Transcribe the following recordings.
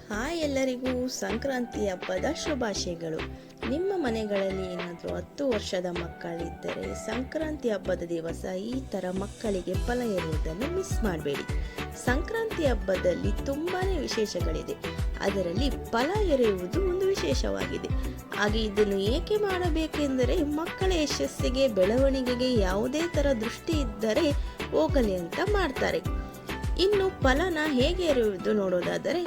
Hi ಎಲ್ಲರಿಗೂ ಸಂಕ್ರಾಂತಿ ಹಬ್ಬದ ಶುಭಾಶಯಗಳು. ನಿಮ್ಮ ಮನೆಗಳಲ್ಲಿ ಏನಾದರೂ 10 ವರ್ಷದ ಮಕ್ಕಳಿದ್ದರೆ ಸಂಕ್ರಾಂತಿ ಹಬ್ಬದ ದಿವಸ ಈ ಥರ ಮಕ್ಕಳಿಗೆ ಫಲ ಎರೆಯುವುದನ್ನು ಮಿಸ್ ಮಾಡಬೇಡಿ. ಸಂಕ್ರಾಂತಿ ಹಬ್ಬದಲ್ಲಿ ತುಂಬಾ ವಿಶೇಷಗಳಿದೆ. ಅದರಲ್ಲಿ ಫಲ ಎರೆಯುವುದು ಒಂದು ವಿಶೇಷವಾಗಿದೆ. ಹಾಗೆ ಇದನ್ನು ಏಕೆ ಮಾಡಬೇಕೆಂದರೆ ಮಕ್ಕಳ ಯಶಸ್ಸಿಗೆ ಬೆಳವಣಿಗೆಗೆ ಯಾವುದೇ ಥರ ದೃಷ್ಟಿ ಇದ್ದರೆ ಹೋಗಲಿ ಅಂತ ಮಾಡ್ತಾರೆ. ಇನ್ನು ಫಲನ ಹೇಗೆ ಎರೆಯುವುದು ನೋಡೋದಾದರೆ,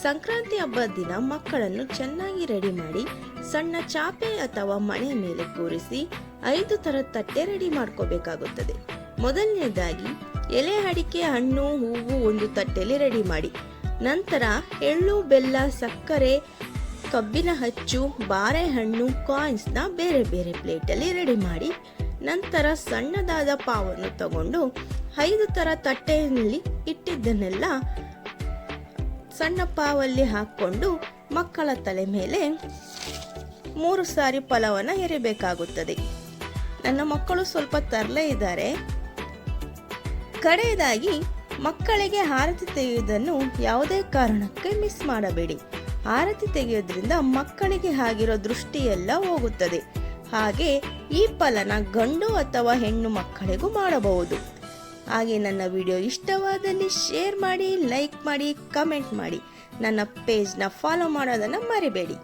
ಸಂಕ್ರಾಂತಿ ಹಬ್ಬದ ದಿನ ಮಕ್ಕಳನ್ನು ಚೆನ್ನಾಗಿ ರೆಡಿ ಮಾಡಿ ಸಣ್ಣ ಚಾಪೆ ಅಥವಾ ಮಣೆ ಮೇಲೆ ಕೂರಿಸಿ 5 ಥರದ ತಟ್ಟೆ ರೆಡಿ ಮಾಡ್ಕೋಬೇಕಾಗುತ್ತದೆ. ಮೊದಲನೇದಾಗಿ ಎಲೆ ಅಡಿಕೆ, ಹಣ್ಣು, ಹೂವು ಒಂದು ತಟ್ಟೆಯಲ್ಲಿ ರೆಡಿ ಮಾಡಿ. ನಂತರ ಎಳ್ಳು, ಬೆಲ್ಲ, ಸಕ್ಕರೆ, ಕಬ್ಬಿನ ಅಚ್ಚು, ಬಾರೆಹಣ್ಣು, ಕಾಯಿನ್ಸ್ನ ಬೇರೆ ಬೇರೆ ಪ್ಲೇಟಲ್ಲಿ ರೆಡಿ ಮಾಡಿ. ನಂತರ ಸಣ್ಣದಾದ ಪಾವನ್ನು ತಗೊಂಡು 5 ಥರ ತಟ್ಟೆಯಲ್ಲಿ ಇಟ್ಟಿದ್ದನ್ನೆಲ್ಲ ಸಣ್ಣ ಪಾವಲ್ಲಿ ಹಾಕ್ಕೊಂಡು ಮಕ್ಕಳ ತಲೆ ಮೇಲೆ 3 ಸಾರಿ ಫಲವನ್ನು ಎರಿಬೇಕಾಗುತ್ತದೆ. ನನ್ನ ಮಕ್ಕಳು ಸ್ವಲ್ಪ ತರಲೆ ಇದ್ದಾರೆ. ಕಡೆಯದಾಗಿ ಮಕ್ಕಳಿಗೆ ಆರತಿ ತೆಗೆಯುವುದನ್ನು ಯಾವುದೇ ಕಾರಣಕ್ಕೆ ಮಿಸ್ ಮಾಡಬೇಡಿ. ಆರತಿ ತೆಗೆಯೋದ್ರಿಂದ ಮಕ್ಕಳಿಗೆ ಆಗಿರೋ ದೃಷ್ಟಿ ಎಲ್ಲ ಹೋಗುತ್ತದೆ. ಹಾಗೆ ಈ ಫಲನ ಗಂಡು ಅಥವಾ ಹೆಣ್ಣು ಮಕ್ಕಳಿಗೂ ಮಾಡಬಹುದು. ಹಾಗೆ ನನ್ನ ವಿಡಿಯೋ ಇಷ್ಟವಾದಲ್ಲಿ ಶೇರ್ ಮಾಡಿ, ಲೈಕ್ ಮಾಡಿ, ಕಮೆಂಟ್ ಮಾಡಿ. ನನ್ನ ಪೇಜ್ನ ಫಾಲೋ ಮಾಡೋದನ್ನು ಮರಿಬೇಡಿ.